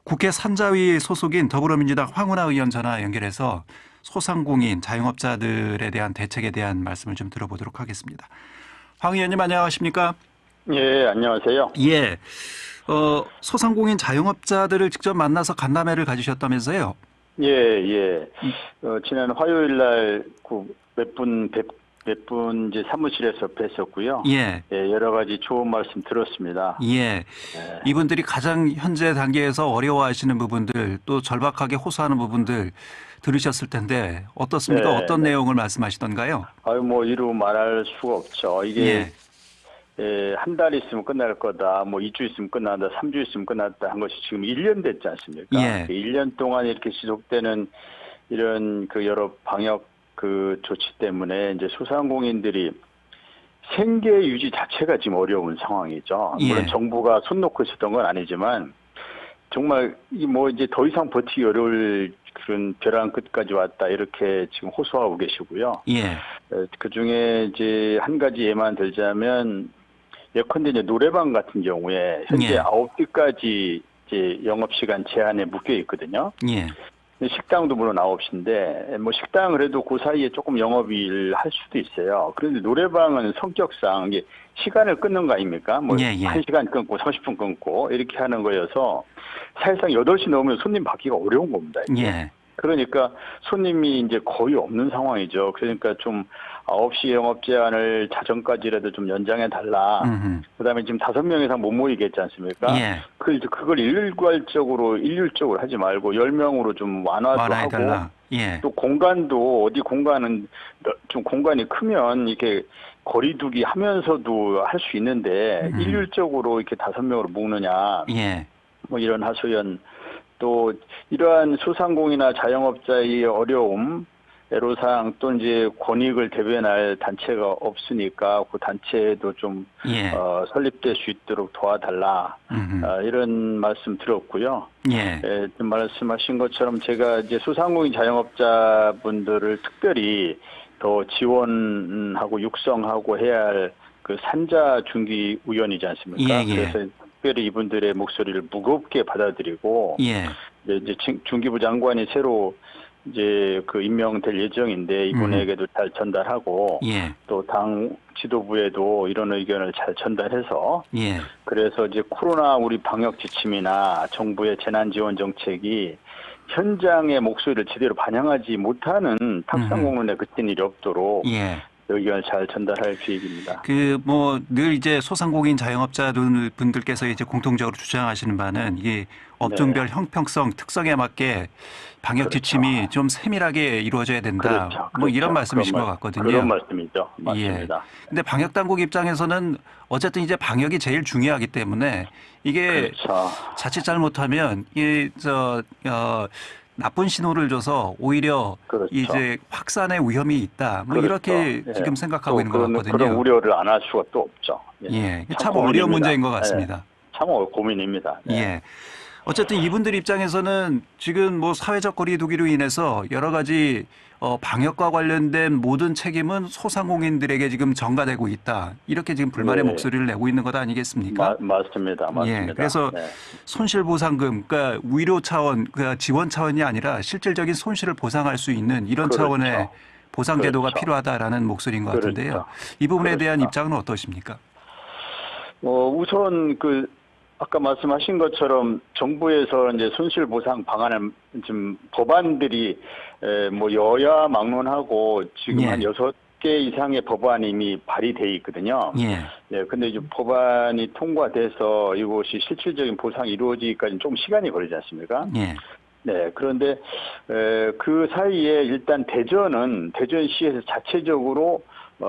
국회 산자위 소속인 더불어민주당 황운하 의원 전화 연결해서 소상공인 자영업자들에 대한 대책에 대한 말씀을 좀 들어보도록 하겠습니다. 황 의원님 안녕하십니까? 예, 안녕하세요. 예. 소상공인 자영업자들을 직접 만나서 간담회를 가지셨다면서요? 예, 예. 지난 화요일 날 몇 분 이제 사무실에서 뵀었고요. 예. 예, 여러 가지 좋은 말씀 들었습니다. 예. 예. 이분들이 가장 현재 단계에서 어려워하시는 부분들 또 절박하게 호소하는 부분들 들으셨을 텐데 어떻습니까? 네, 어떤 네. 내용을 말씀하셨던가요? 아유, 뭐 이루 말할 수가 없죠. 이게 예. 예, 한 달 있으면 끝날 거다. 뭐 2주 있으면 끝난다. 3주 있으면 끝났다 한 것이 지금 1년 됐지 않습니까? 예. 1년 동안 이렇게 지속되는 이런 여러 방역 조치 때문에 이제 소상공인들이 생계 유지 자체가 지금 어려운 상황이죠. 물론 예. 정부가 손 놓고 있었던 건 아니지만 정말 이제 더 이상 버티기 어려울 그런 벼랑 끝까지 왔다 이렇게 지금 호소하고 계시고요. 예. 그 중에 이제 한 가지 예만 들자면 예컨대 이제 노래방 같은 경우에 현재 예. 9시까지 이제 영업 시간 제한에 묶여 있거든요. 예. 식당도 물론 9시인데 뭐 식당은 그래도 그 사이에 조금 영업일 할 수도 있어요. 그런데 노래방은 성격상 이게 시간을 끊는 거 아닙니까? 뭐 예, 예. 1시간 끊고 30분 끊고 이렇게 하는 거여서 사실상 8시 넘으면 손님 받기가 어려운 겁니다. 이게. 예. 그러니까 손님이 이제 거의 없는 상황이죠. 그러니까 좀 9시 영업 제한을 자정까지라도 좀 연장해 달라. 그다음에 지금 5명 이상 못 모이겠지 않습니까? 예. 그걸 일률적으로 하지 말고 10명으로 좀 완화도 하고 완화해달라. 예. 또 공간도 어디 공간은 좀 공간이 크면 이렇게 거리두기 하면서도 할 수 있는데 일률적으로 이렇게 5명으로 묶느냐. 예. 뭐 이런 하소연 또 이러한 소상공인이나 자영업자의 어려움 애로사항 또 이제 권익을 대변할 단체가 없으니까 그 단체도 좀 예. 설립될 수 있도록 도와달라 이런 말씀 들었고요. 예. 좀 말씀하신 것처럼 제가 이제 소상공인 자영업자분들을 특별히 더 지원하고 육성하고 해야 할 그 산자 중기위원이지 않습니까? 예, 예. 그래서 특별히 이분들의 목소리를 무겁게 받아들이고 예. 이제 중기부 장관이 새로 이제 임명될 예정인데 이분에게도 잘 전달하고 예. 또 당 지도부에도 이런 의견을 잘 전달해서 예. 그래서 이제 코로나 우리 방역 지침이나 정부의 재난 지원 정책이 현장의 목소리를 제대로 반영하지 못하는 탁상공론에 그친 일이 없도록 예. 의견을 잘 전달할 계획입니다. 늘 이제 소상공인 자영업자 분들께서 이제 공통적으로 주장하시는 바는 이게 업종별 네. 형평성 특성에 맞게 방역 그렇죠. 지침이 좀 세밀하게 이루어져야 된다. 그렇죠. 이런 말씀이신 것 같거든요. 그런 말씀이죠. 맞습니다. 예. 근데 방역 당국 입장에서는 어쨌든 이제 방역이 제일 중요하기 때문에 이게 그렇죠. 자칫 잘못하면 나쁜 신호를 줘서 오히려 그렇죠. 이제 확산의 위험이 있다. 그렇죠. 이렇게 예. 지금 생각하고 있는 것 같거든요. 그런 우려를 안 할 수가 또 없죠. 예. 참 고민입니다. 어려운 문제인 것 같습니다. 참 고민입니다. 네. 예. 어쨌든 이분들 입장에서는 지금 사회적 거리두기로 인해서 여러 가지 방역과 관련된 모든 책임은 소상공인들에게 지금 전가되고 있다. 이렇게 지금 불만의 네. 목소리를 내고 있는 것 아니겠습니까? 맞습니다. 예. 그래서 네. 손실보상금, 그러니까 위로 차원, 그러니까 지원 차원이 아니라 실질적인 손실을 보상할 수 있는 이런 그렇죠. 차원의 보상 제도가 그렇죠. 필요하다라는 목소리인 것 같은데요. 그렇죠. 이 부분에 대한 그렇죠. 입장은 어떠십니까? 우선 아까 말씀하신 것처럼 정부에서 이제 손실보상 방안을 지금 법안들이 여야 막론하고 지금 예. 한 6개 이상의 법안이 이미 발의돼 있거든요. 예. 네, 근데 이제 법안이 통과돼서 이것이 실질적인 보상이 이루어지기까지 좀 시간이 걸리지 않습니까? 예. 네, 그런데 그 사이에 일단 대전시에서 자체적으로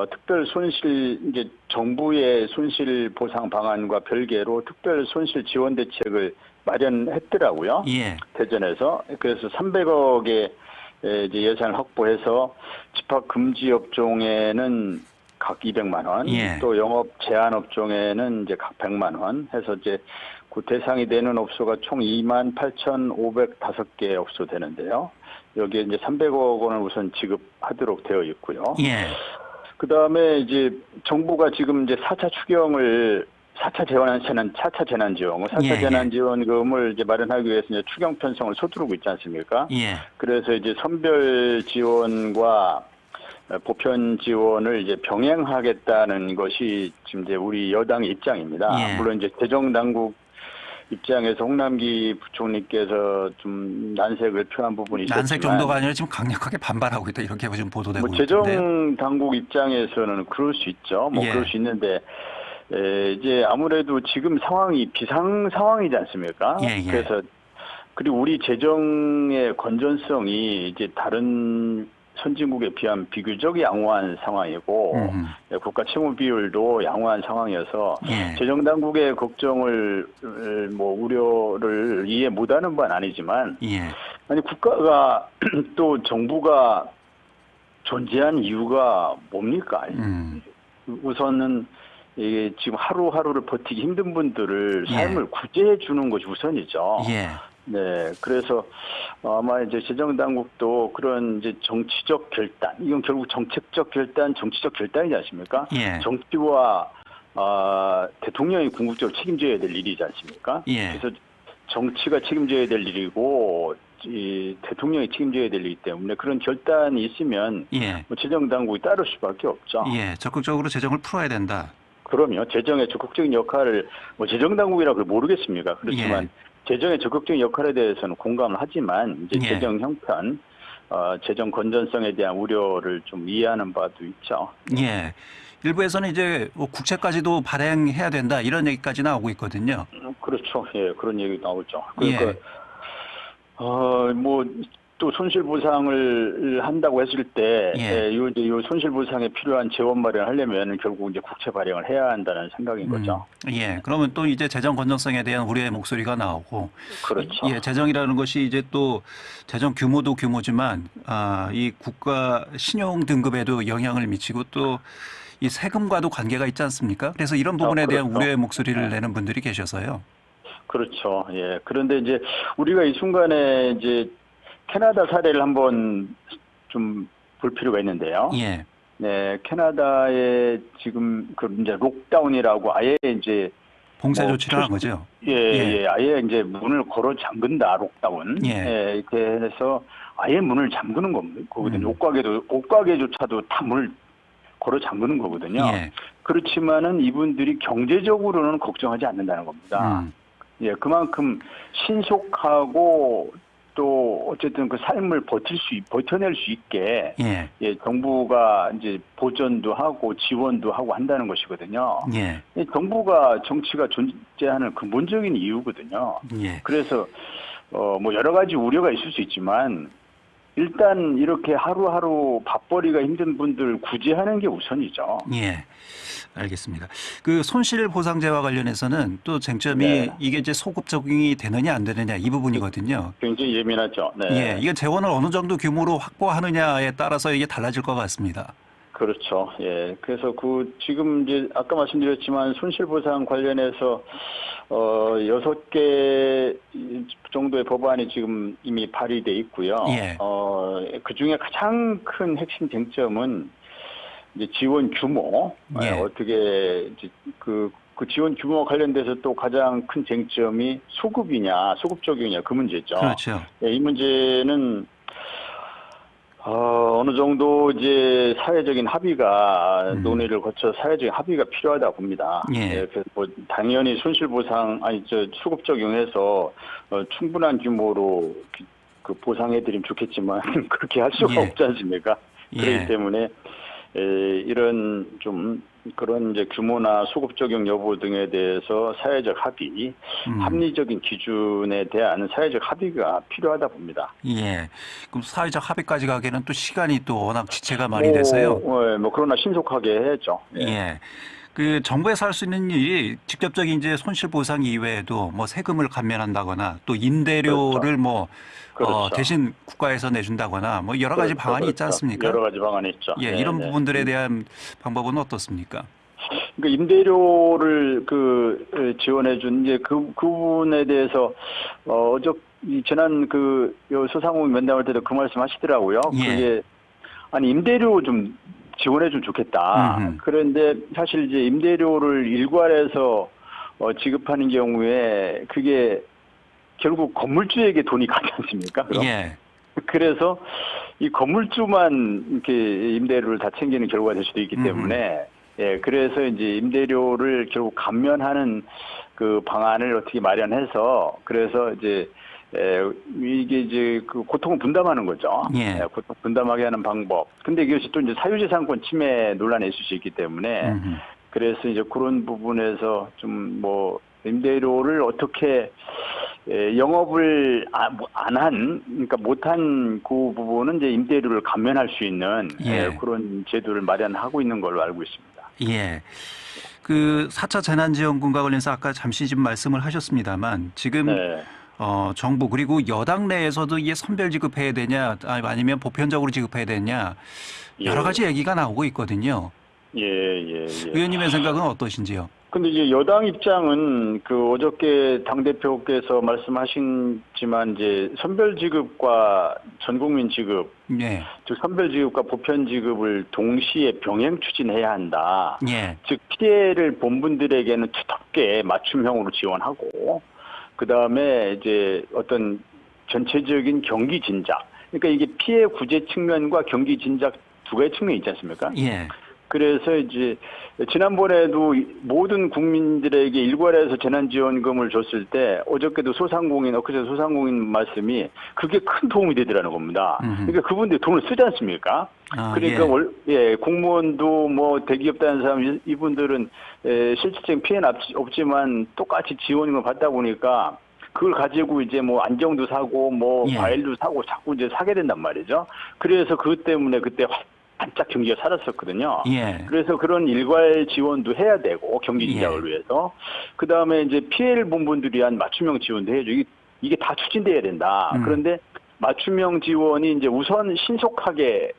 특별 손실 이제 정부의 손실 보상 방안과 별개로 특별 손실 지원 대책을 마련했더라고요. 예. 대전에서 그래서 300억의 이제 예산을 확보해서 집합 금지 업종에는 각 200만 원, 예. 또 영업 제한 업종에는 이제 각 100만 원 해서 이제 그 대상이 되는 업소가 총 28,505개 업소 되는데요. 여기에 이제 300억 원을 우선 지급하도록 되어 있고요. 예. 그 다음에 이제 정부가 지금 이제 4차 추경을 4차 재난지원금, 4차 예, 예. 재난지원금을 이제 마련하기 위해서 이제 추경 편성을 서두르고 있지 않습니까? 예. 그래서 이제 선별 지원과 보편 지원을 이제 병행하겠다는 것이 지금 이제 우리 여당의 입장입니다. 예. 물론 이제 재정당국 입장에서 홍남기 부총리께서 좀 난색을 표한 부분이 있었지만 난색 정도가 아니라 지금 강력하게 반발하고 있다 이렇게 지금 보도되고 뭐 있는데요. 재정당국 입장에서는 그럴 수 있죠. 뭐 예. 그럴 수 있는데 이제 아무래도 지금 상황이 비상 상황이지 않습니까? 예, 예. 그래서 그리고 우리 재정의 건전성이 이제 다른 선진국에 비하면 비교적 양호한 상황이고 국가 채무 비율도 양호한 상황이어서 예. 재정 당국의 걱정을 뭐 우려를 이해 못하는 바는 아니지만 예. 아니 국가가 또 정부가 존재한 이유가 뭡니까? 우선은 이게 지금 하루하루를 버티기 힘든 분들을 예. 삶을 구제해 주는 것이 우선이죠. 예. 네, 그래서 아마 이제 재정당국도 그런 이제 정치적 결단, 이건 결국 정책적 결단, 정치적 결단이지 않습니까? 예. 정치와 대통령이 궁극적으로 책임져야 될 일이지 않습니까? 예. 그래서 정치가 책임져야 될 일이고 이 대통령이 책임져야 될 일이기 때문에 그런 결단이 있으면 예. 뭐 재정당국이 따를 수밖에 없죠. 예. 적극적으로 재정을 풀어야 된다. 그럼요. 재정의 적극적인 역할을 뭐 재정당국이라고 모르겠습니까? 그렇지만 예. 재정의 적극적인 역할에 대해서는 공감을 하지만 이제 예. 재정 형편, 재정 건전성에 대한 우려를 좀 이해하는 바도 있죠. 예. 일부에서는 이제 뭐 국채까지도 발행해야 된다 이런 얘기까지 나오고 있거든요. 그렇죠. 예, 그런 얘기 나오죠. 예. 그러니까 뭐 또 손실 보상을 한다고 했을 때, 예. 요 손실 보상에 필요한 재원 마련하려면 결국 이제 국채 발행을 해야 한다는 생각인 거죠. 예. 그러면 또 이제 재정 건전성에 대한 우려의 목소리가 나오고. 그렇죠. 예. 재정이라는 것이 이제 또 재정 규모도 규모지만 이 국가 신용 등급에도 영향을 미치고 또 이 세금과도 관계가 있지 않습니까? 그래서 이런 부분에 대한 그렇죠. 우려의 목소리를 내는 분들이 계셔서요. 그렇죠. 예. 그런데 이제 우리가 이 순간에 이제 캐나다 사례를 한번 좀 볼 필요가 있는데요. 예. 네, 캐나다에 지금 그 이제 록다운이라고 아예 이제 봉쇄 뭐 조치를 한 거죠. 예, 아예 이제 문을 걸어 잠근다, 록다운. 예. 이렇게 해서 아예 문을 잠그는 거거든요. 옷가게조차도 다 문을 걸어 잠그는 거거든요. 예. 그렇지만은 이분들이 경제적으로는 걱정하지 않는다는 겁니다. 예, 그만큼 신속하고 또 어쨌든 그 삶을 버텨낼 수 있게 예. 예, 정부가 이제 보전도 하고 지원도 하고 한다는 것이거든요. 예. 정부가 정치가 존재하는 근본적인 이유거든요. 예. 그래서 뭐 여러 가지 우려가 있을 수 있지만 일단 이렇게 하루하루 밥벌이가 힘든 분들 구제하는 게 우선이죠. 예. 알겠습니다. 그 손실 보상제와 관련해서는 또 쟁점이 네. 이게 이제 소급 적용이 되느냐 안 되느냐 이 부분이거든요. 굉장히 예민하죠. 네. 예. 이게 재원을 어느 정도 규모로 확보하느냐에 따라서 이게 달라질 것 같습니다. 그렇죠. 예. 그래서 지금 이제 아까 말씀드렸지만 손실보상 관련해서 6개 정도의 법안이 지금 이미 발의돼 있고요. 예. 그 중에 가장 큰 핵심 쟁점은 이제 지원 규모. 예. 어떻게 이제 그 지원 규모 관련돼서 또 가장 큰 쟁점이 소급 적용이냐 그 문제죠. 그렇죠. 예, 이 문제는 어느 정도 이제 사회적인 합의가 논의를 거쳐 사회적인 합의가 필요하다 봅니다. 예. 그래서 뭐 당연히 손실보상 수급 적용해서 충분한 규모로 그 보상해드리면 좋겠지만 그렇게 할 수가 예. 없지 않습니까? 예. 그렇기 때문에 이런 좀 그런 이제 규모나 소급 적용 여부 등에 대해서 사회적 합의, 합리적인 기준에 대한 사회적 합의가 필요하다 봅니다. 예. 그럼 사회적 합의까지 가기에는 또 시간이 또 워낙 지체가 많이 돼서요. 그러나 신속하게 해야죠. 예. 그 정부에서 할 수 있는 일이 직접적인 이제 손실 보상 이외에도 뭐 세금을 감면한다거나 또 임대료를 뭐 그렇죠. 대신 국가에서 내준다거나 뭐 여러 가지 방안이 있지 않습니까? 여러 가지 방안이 있죠. 예, 이런 부분들에 대한 방법은 어떻습니까? 그러니까 임대료를 지원해준 이제 그 부분에 대해서 이 지난 소상공인 면담할 때도 그 말씀하시더라고요. 예. 그게 임대료 좀 지원해주면 좋겠다. 그런데 사실 이제 임대료를 일괄해서 지급하는 경우에 그게 결국 건물주에게 돈이 가지 않습니까? 그럼? 예. 그래서 이 건물주만 이렇게 임대료를 다 챙기는 결과가 될 수도 있기 때문에 예, 그래서 이제 임대료를 결국 감면하는 그 방안을 어떻게 마련해서 그래서 이제 이게 이제 그 고통을 분담하는 거죠. 예. 고통 분담하게 하는 방법. 근데 이것이 또 이제 사유재산권 침해 논란이 있을 수 있기 때문에 그래서 이제 그런 부분에서 좀 뭐 임대료를 어떻게 영업을 안 한, 그러니까 못한 그 부분은 이제 임대료를 감면할 수 있는 예. 그런 제도를 마련하고 있는 걸로 알고 있습니다. 예. 그 4차 재난지원금과 관련해서 아까 잠시 좀 말씀을 하셨습니다만 지금 네. 정부 그리고 여당 내에서도 이게 선별 지급해야 되냐 아니면 보편적으로 지급해야 되냐 여러 예. 가지 얘기가 나오고 있거든요. 예, 예, 예. 의원님의 생각은 어떠신지요? 근데 이제 여당 입장은 그 어저께 당대표께서 말씀하신지만 이제 선별 지급과 전 국민 지급, 네. 즉 선별 지급과 보편 지급을 동시에 병행 추진해야 한다. 예. 즉 피해를 본 분들에게는 두텁게 맞춤형으로 지원하고 그다음에 이제 어떤 전체적인 경기 진작. 그러니까 이게 피해 구제 측면과 경기 진작 두 가지 측면이 있지 않습니까? 예. 그래서 이제 지난번에도 모든 국민들에게 일괄해서 재난지원금을 줬을 때 어저께도 엊그제 소상공인 말씀이 그게 큰 도움이 되더라는 겁니다. 그러니까 그분들이 돈을 쓰지 않습니까? 그러니까 공무원도 뭐 대기업 다니는 사람 이분들은 실질적인 피해는 없지만 똑같이 지원금을 받다 보니까 그걸 가지고 이제 뭐 안정도 사고 뭐 과일도 사고 자꾸 이제 사게 된단 말이죠. 그래서 그것 때문에 그때 반짝 경기가 살았었거든요. 예. 그래서 그런 일괄 지원도 해야 되고 경기 진작을 위해서 그 다음에 이제 피해를 본 분들이 위한 맞춤형 지원도 해야죠. 이게 다 추진돼야 된다. 그런데 맞춤형 지원이 이제 우선 신속하게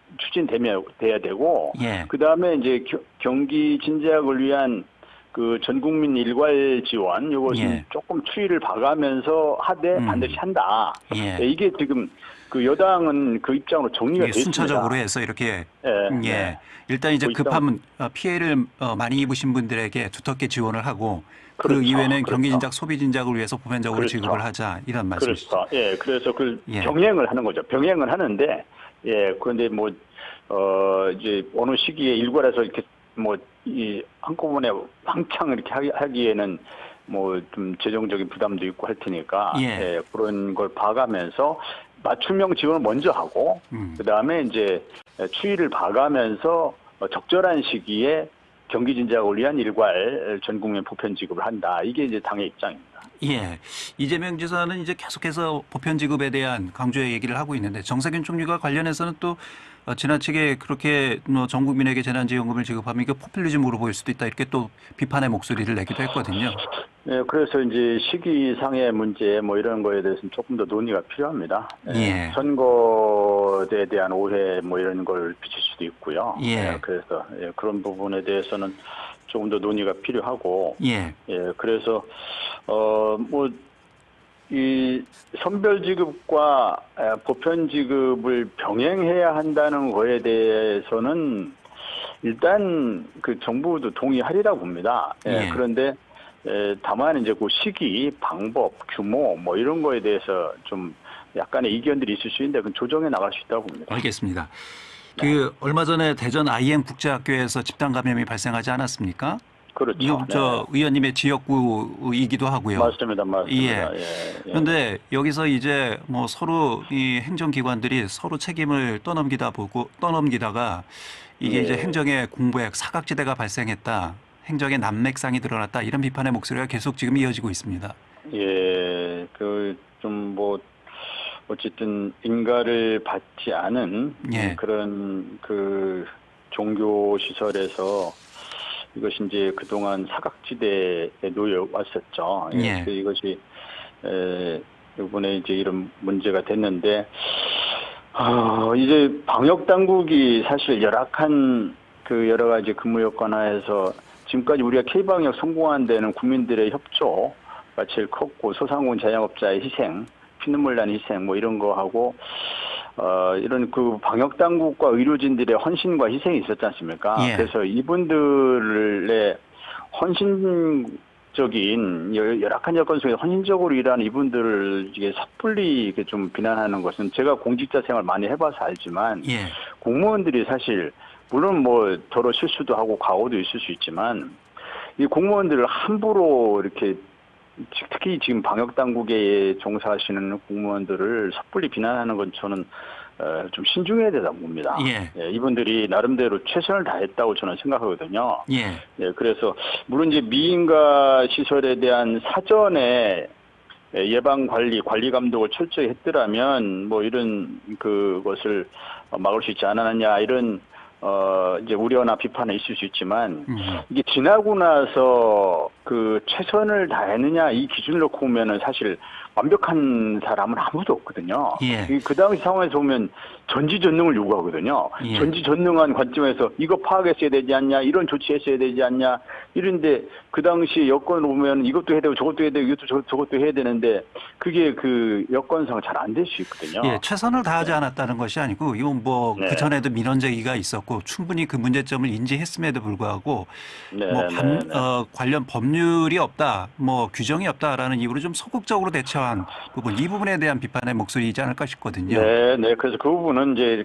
돼야 되고 그 다음에 이제 경기 진작을 위한 그 전 국민 일괄 지원 이것은 조금 추이를 봐가면서 하되 반드시 한다. 이게 지금 그 여당은 그 입장으로 정리가 되어 있습니다. 순차적으로 해서 이렇게 일단 이제 급한 피해를 많이 입으신 분들에게 두텁게 지원을 하고 그 이외에는 경기 진작, 소비 진작을 위해서 보편적으로 지급을 하자 이런 말씀이시죠. 그렇죠. 예, 그래서 그 병행을 하는 거죠. 병행을 하는데 그런데 뭐 이제 어느 시기에 일괄해서 이렇게 뭐 이 한꺼번에 왕창 이렇게 하기에는 뭐 좀 재정적인 부담도 있고 할 테니까 그런 걸 봐가면서 맞춤형 지원을 먼저 하고 그다음에 이제 추이를 봐가면서 적절한 시기에 경기 진작을 위한 일괄 전 국민 보편 지급을 한다. 이게 이제 당의 입장입니다. 예. 이재명 지사는 이제 계속해서 보편 지급에 대한 강조의 얘기를 하고 있는데 정세균 총리가 관련해서는 또 지나치게 그렇게 전 국민에게 재난지원금을 지급하면 이게 포퓰리즘으로 보일 수도 있다 이렇게 또 비판의 목소리를 내기도 했거든요. 네, 그래서 이제 시기상의 문제 뭐 이런 거에 대해서는 조금 더 논의가 필요합니다. 선거에 대한 오해 뭐 이런 걸 비칠 수도 있고요. 그래서 그런 부분에 대해서는 조금 더 논의가 필요하고, 그래서 뭐 이 선별 지급과 보편 지급을 병행해야 한다는 거에 대해서는 일단 그 정부도 동의하리라고 봅니다. 그런데 다만 이제 그 시기, 방법, 규모 뭐 이런 거에 대해서 좀 약간의 이견들이 있을 수 있는데 그건 조정해 나갈 수 있다고 봅니다. 알겠습니다. 그 얼마 전에 대전 IM 국제학교에서 집단 감염이 발생하지 않았습니까? 그렇죠. 의원님의 지역구이기도 하고요. 맞습니다. 그런데 여기서 이제 뭐 서로 이 행정기관들이 서로 책임을 떠넘기다가 이게 이제 행정의 공백, 사각지대가 발생했다. 행정의 난맥상이 드러났다. 이런 비판의 목소리가 계속 지금 이어지고 있습니다. 그 좀 뭐 어쨌든 인가를 받지 않은 그런 그 종교 시설에서 이것이 이제 그동안 사각지대에 놓여 왔었죠. 이것이 이번에 이제 이런 문제가 됐는데 이제 방역 당국이 사실 열악한 그 여러 가지 근무 여건 하에서 지금까지 우리가 K방역 성공한 데는 국민들의 협조가 제일 컸고 소상공인 자영업자의 희생, 피눈물 난 희생 뭐 이런 거 하고 이런 그 방역 당국과 의료진들의 헌신과 희생이 있었지 않습니까? 그래서 이분들의 헌신을 적인 열악한 여건 속에 헌신적으로 일하는 이분들을 이게 섣불리 이렇게 좀 비난하는 것은 제가 공직자 생활 많이 해봐서 알지만 예. 공무원들이 사실 물론 뭐 더러 실수도 하고 과오도 있을 수 있지만 이 공무원들을 함부로 이렇게 특히 지금 방역 당국에 종사하시는 공무원들을 섣불리 비난하는 건 저는 좀 신중해야 되다 봅니다. 예. 예, 이분들이 나름대로 최선을 다했다고 저는 생각하거든요. 예. 예, 그래서 물론 이제 미인가 시설에 대한 사전에 예방 관리 감독을 철저히 했더라면 뭐 이런 그것을 막을 수 있지 않았느냐 이런 이제 우려나 비판은 있을 수 있지만 이게 지나고 나서 그 최선을 다했느냐 이 기준을 놓고 보면은 사실 완벽한 사람은 아무도 없거든요. 예. 그 당시 상황에서 보면 전지전능을 요구하거든요. 예. 전지전능한 관점에서 이거 파악했어야 되지 않냐, 이런 조치했어야 되지 않냐, 이런데 그 당시 여건을 보면 이것도 해야 되고 저것도 해야 되고 이것도 저것도 해야 되는데 그게 그 여건상 잘 안 될 수 있거든요. 예, 최선을 다하지 않았다는 것이 아니고 이건 뭐 네. 그 전에도 민원 제기가 있었고 충분히 그 문제점을 인지했음에도 불구하고 뭐 관련 법률이 없다, 뭐 규정이 없다라는 이유로 좀 소극적으로 대처한 부분, 이 부분에 대한 비판의 목소리이지 않을까 싶거든요. 네. 그래서 그 부분은 이제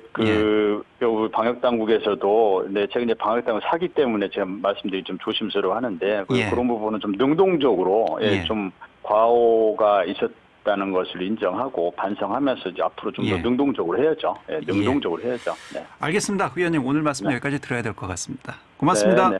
방역 당국에서도 제가 이제 방역 당국 사기 때문에 제가 말씀드리 좀 조심스러워하는데 예. 그런 부분은 좀 능동적으로 좀 과오가 있었다는 것을 인정하고 반성하면서 이제 앞으로 좀 더 능동적으로 해야죠. 능동적으로 해야죠. 네. 알겠습니다. 의원님 오늘 말씀 여기까지 들어야 될 것 같습니다. 고맙습니다. 네.